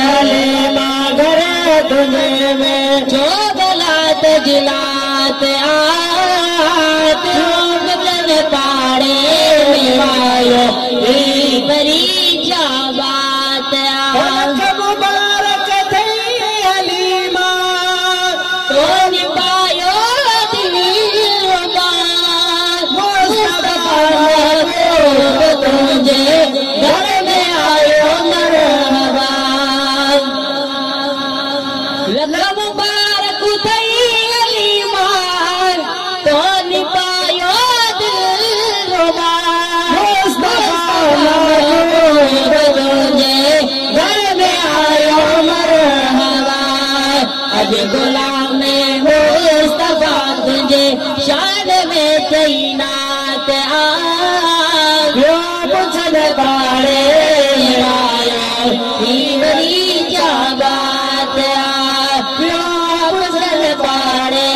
हलीमा घर तुझे में जो गलात जिलात आत लोग पाड़े में आयो बरी जाबात मुबारक थे हलीमा तो निभायो तुझे घर में आयो मरहबा लगा मुबारक थई हलीमा तो निभायो दिलरुबा तुझे घर में आयो मरहबा अज गुलाम मुस्तफा तुझे शान में तैनात पाड़े आयो बरी जाबात पाड़े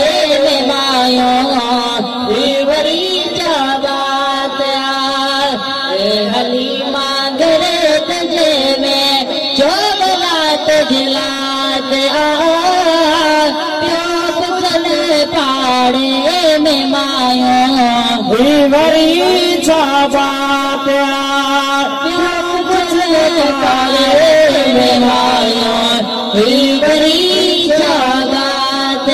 में आयो बरी जाबात हलीमा घर तुझे में जो गलात जिलात पाड़े में मायो बरी जाबात पाड़े में मायो बरी जाबात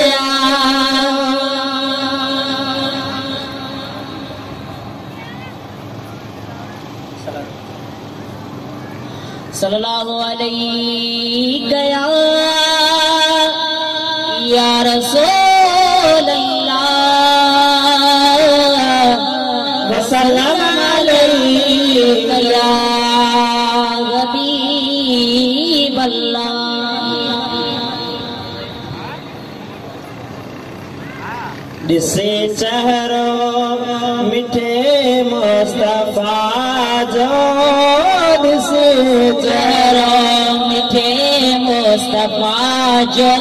सल्लल्लाहु अलैहि या रसूल अल्लाह वसल्लम अलैका या हबीब अल्लाह जिसे चेहरो मिठे मुस्तफा जो जिसे चेहरो मिठे मुस्तफा जो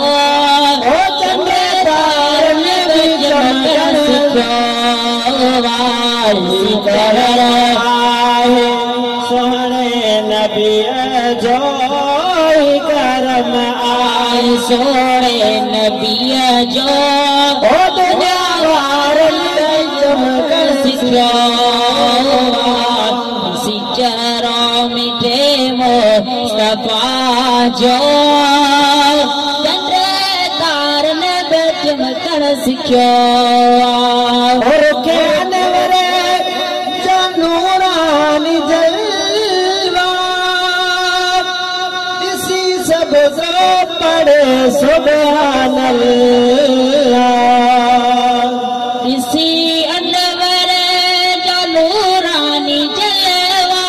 ओ चंद्रदार में भी चमकन सिखवाई कर आए सोहने नबी जो करम आए सोहने नबी जो ओ दुनियावार में चमकन सिखवाई चेहरों मिठे मुस्तफा जो चंद्रदार ने चमकन सिखो और नवरे जो नूरानी जलवा इसी सब जो पढ़े सुभान अल्लाह इसी अनवरे जो नूरानी जलवा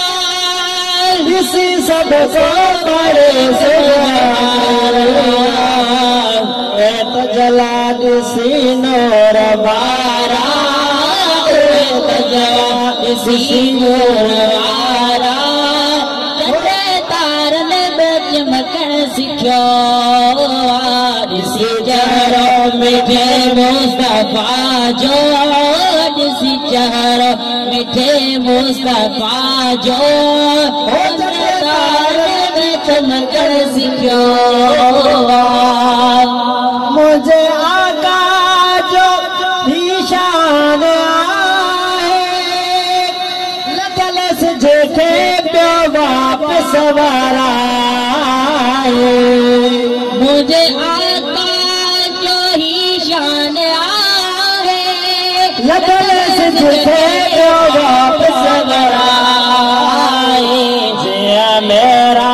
इसी सब जो पढ़े सुभान अल्लाह तो जला दिसी नूर बारा इसी नूर बारा तार ने चमकन सिखो इसी चेहरों मिठे मुस्तफा जो इसी चेहरों मिठे मुस्तफा जो तार ने चमकन सिखो मुझे आका जो निशान आए लखलस जेठे प्यो वापस वराए मुझे आका जो ही शान आए लखलस जेठे प्यो वापस वराए जे मेरा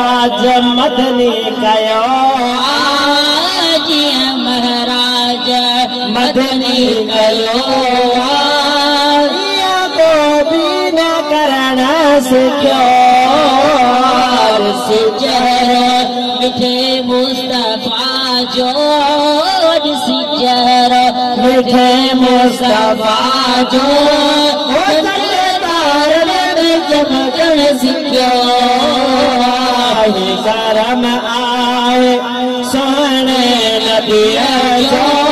मदनी कयो मदनी कयो को भी न करना सिखो चेहरो मिठे मुस्तफा जो जिसी चेहरो मिठे मुस्तफा जो चमकन सिखो करम आए सोने नबी जो